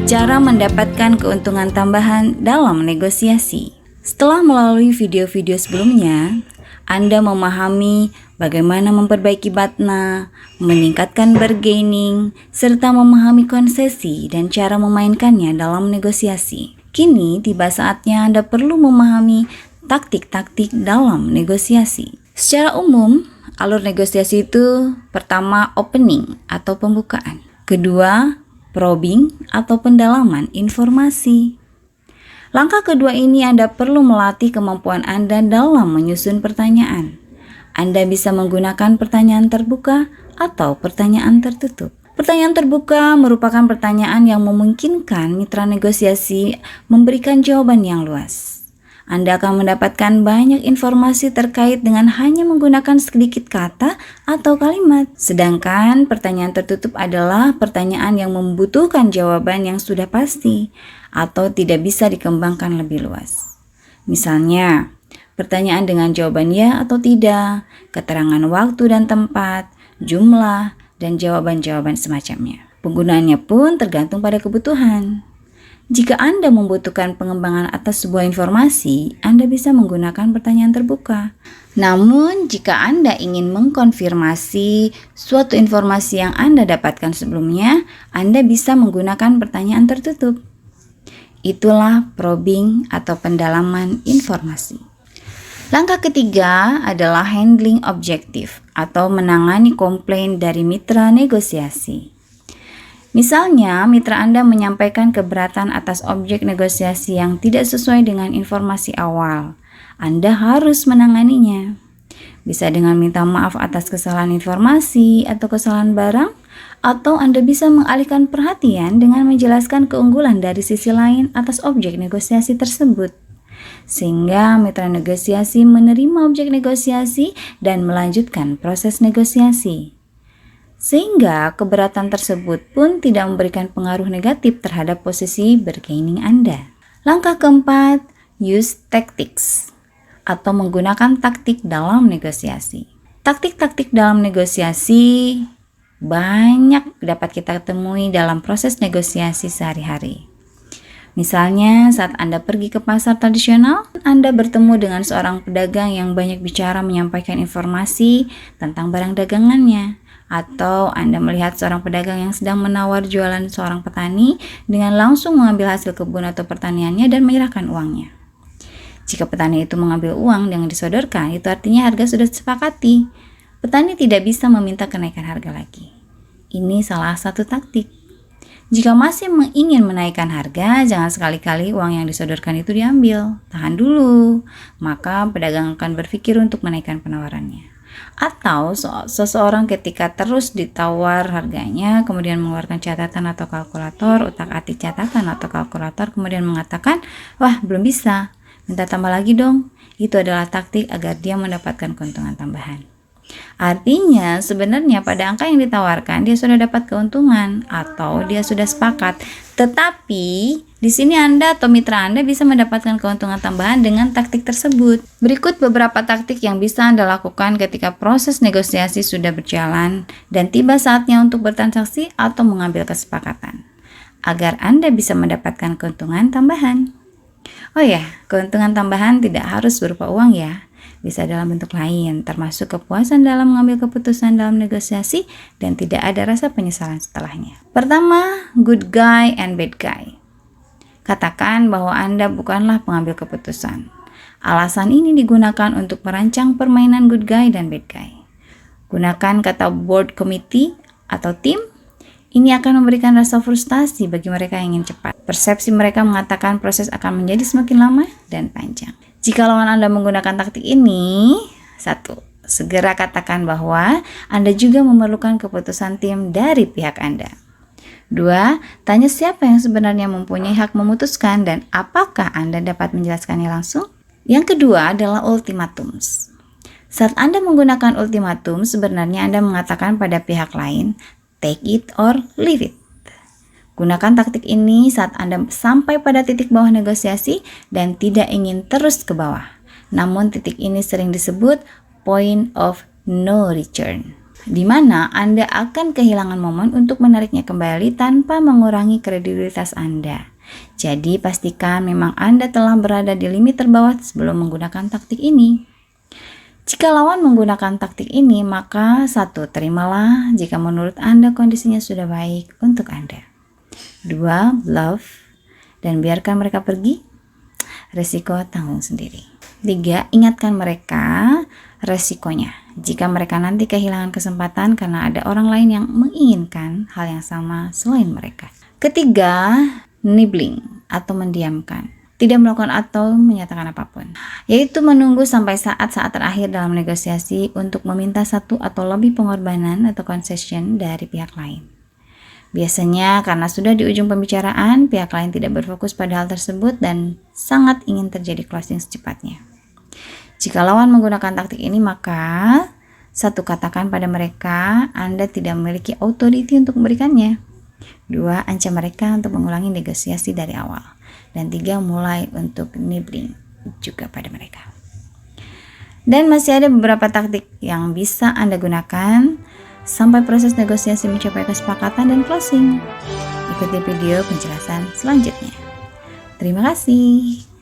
Cara mendapatkan keuntungan tambahan dalam negosiasi. Setelah melalui video-video sebelumnya, Anda memahami bagaimana memperbaiki BATNA, meningkatkan bargaining, serta memahami konsesi dan cara memainkannya dalam negosiasi. Kini tiba saatnya Anda perlu memahami taktik-taktik dalam negosiasi. Secara umum, alur negosiasi itu pertama opening atau pembukaan, kedua probing atau pendalaman informasi. Langkah kedua ini Anda perlu melatih kemampuan Anda dalam menyusun pertanyaan. Anda bisa menggunakan pertanyaan terbuka atau pertanyaan tertutup. Pertanyaan terbuka merupakan pertanyaan yang memungkinkan mitra negosiasi memberikan jawaban yang luas. Anda akan mendapatkan banyak informasi terkait dengan hanya menggunakan sedikit kata atau kalimat. Sedangkan pertanyaan tertutup adalah pertanyaan yang membutuhkan jawaban yang sudah pasti atau tidak bisa dikembangkan lebih luas. Misalnya, pertanyaan dengan jawaban ya atau tidak, keterangan waktu dan tempat, jumlah, dan jawaban-jawaban semacamnya. Penggunaannya pun tergantung pada kebutuhan. Jika Anda membutuhkan pengembangan atas sebuah informasi, Anda bisa menggunakan pertanyaan terbuka. Namun, jika Anda ingin mengkonfirmasi suatu informasi yang Anda dapatkan sebelumnya, Anda bisa menggunakan pertanyaan tertutup. Itulah probing atau pendalaman informasi. Langkah ketiga adalah handling objektif atau menangani komplain dari mitra negosiasi. Misalnya, mitra Anda menyampaikan keberatan atas objek negosiasi yang tidak sesuai dengan informasi awal. Anda harus menanganinya. Bisa dengan minta maaf atas kesalahan informasi atau kesalahan barang, atau Anda bisa mengalihkan perhatian dengan menjelaskan keunggulan dari sisi lain atas objek negosiasi tersebut. Sehingga mitra negosiasi menerima objek negosiasi dan melanjutkan proses negosiasi. Sehingga keberatan tersebut pun tidak memberikan pengaruh negatif terhadap posisi bargaining Anda. Langkah keempat, use tactics atau menggunakan taktik dalam negosiasi. Taktik-taktik dalam negosiasi banyak dapat kita temui dalam proses negosiasi sehari-hari. Misalnya saat Anda pergi ke pasar tradisional, Anda bertemu dengan seorang pedagang yang banyak bicara menyampaikan informasi tentang barang dagangannya. Atau Anda melihat seorang pedagang yang sedang menawar jualan seorang petani dengan langsung mengambil hasil kebun atau pertaniannya dan menyerahkan uangnya. Jika petani itu mengambil uang yang disodorkan, itu artinya harga sudah disepakati. Petani tidak bisa meminta kenaikan harga lagi. Ini salah satu taktik. Jika masih ingin menaikkan harga, jangan sekali-kali uang yang disodorkan itu diambil. Tahan dulu, maka pedagang akan berpikir untuk menaikkan penawarannya. Atau seseorang ketika terus ditawar harganya, kemudian mengeluarkan catatan atau kalkulator, utak-atik catatan atau kalkulator, kemudian mengatakan, wah belum bisa, minta tambah lagi dong. Itu adalah taktik agar dia mendapatkan keuntungan tambahan. Artinya sebenarnya pada angka yang ditawarkan dia sudah dapat keuntungan atau dia sudah sepakat. Tetapi di sini Anda atau mitra Anda bisa mendapatkan keuntungan tambahan dengan taktik tersebut. Berikut beberapa taktik yang bisa Anda lakukan ketika proses negosiasi sudah berjalan dan tiba saatnya untuk bertransaksi atau mengambil kesepakatan, agar Anda bisa mendapatkan keuntungan tambahan. Oh ya, keuntungan tambahan tidak harus berupa uang ya. Bisa dalam bentuk lain, termasuk kepuasan dalam mengambil keputusan dalam negosiasi dan tidak ada rasa penyesalan setelahnya. Pertama, good guy and bad guy. Katakan bahwa Anda bukanlah pengambil keputusan. Alasan ini digunakan untuk merancang permainan good guy dan bad guy. Gunakan kata board committee atau tim. Ini akan memberikan rasa frustasi bagi mereka yang ingin cepat. Persepsi mereka mengatakan proses akan menjadi semakin lama dan panjang. Jika lawan Anda menggunakan taktik ini, 1. Segera katakan bahwa Anda juga memerlukan keputusan tim dari pihak Anda. 2. Tanya siapa yang sebenarnya mempunyai hak memutuskan dan apakah Anda dapat menjelaskannya langsung? Yang kedua adalah ultimatums. Saat Anda menggunakan ultimatum, sebenarnya Anda mengatakan pada pihak lain, take it or leave it. Gunakan taktik ini saat Anda sampai pada titik bawah negosiasi dan tidak ingin terus ke bawah. Namun titik ini sering disebut point of no return. di mana Anda akan kehilangan momen untuk menariknya kembali tanpa mengurangi kredibilitas Anda. Jadi pastikan memang Anda telah berada di limit terbawah sebelum menggunakan taktik ini. Jika lawan menggunakan taktik ini, maka 1. Terimalah jika menurut Anda kondisinya sudah baik untuk Anda. 2. Bluff dan biarkan mereka pergi. Resiko tanggung sendiri. 3. Ingatkan mereka resikonya. Jika mereka nanti kehilangan kesempatan karena ada orang lain yang menginginkan hal yang sama selain mereka. Ketiga, nibbling atau mendiamkan. Tidak melakukan atau menyatakan apapun. Yaitu menunggu sampai saat-saat terakhir dalam negosiasi untuk meminta satu atau lebih pengorbanan atau concession dari pihak lain. Biasanya karena sudah di ujung pembicaraan, pihak lain tidak berfokus pada hal tersebut dan sangat ingin terjadi closing secepatnya. Jika lawan menggunakan taktik ini, maka 1. Katakan pada mereka Anda tidak memiliki authority untuk memberikannya. 2. Ancam mereka untuk mengulangi negosiasi dari awal. Dan 3. Mulai untuk nibbling juga pada mereka. Dan masih ada beberapa taktik yang bisa Anda gunakan sampai proses negosiasi mencapai kesepakatan dan closing. Ikuti video penjelasan selanjutnya. Terima kasih.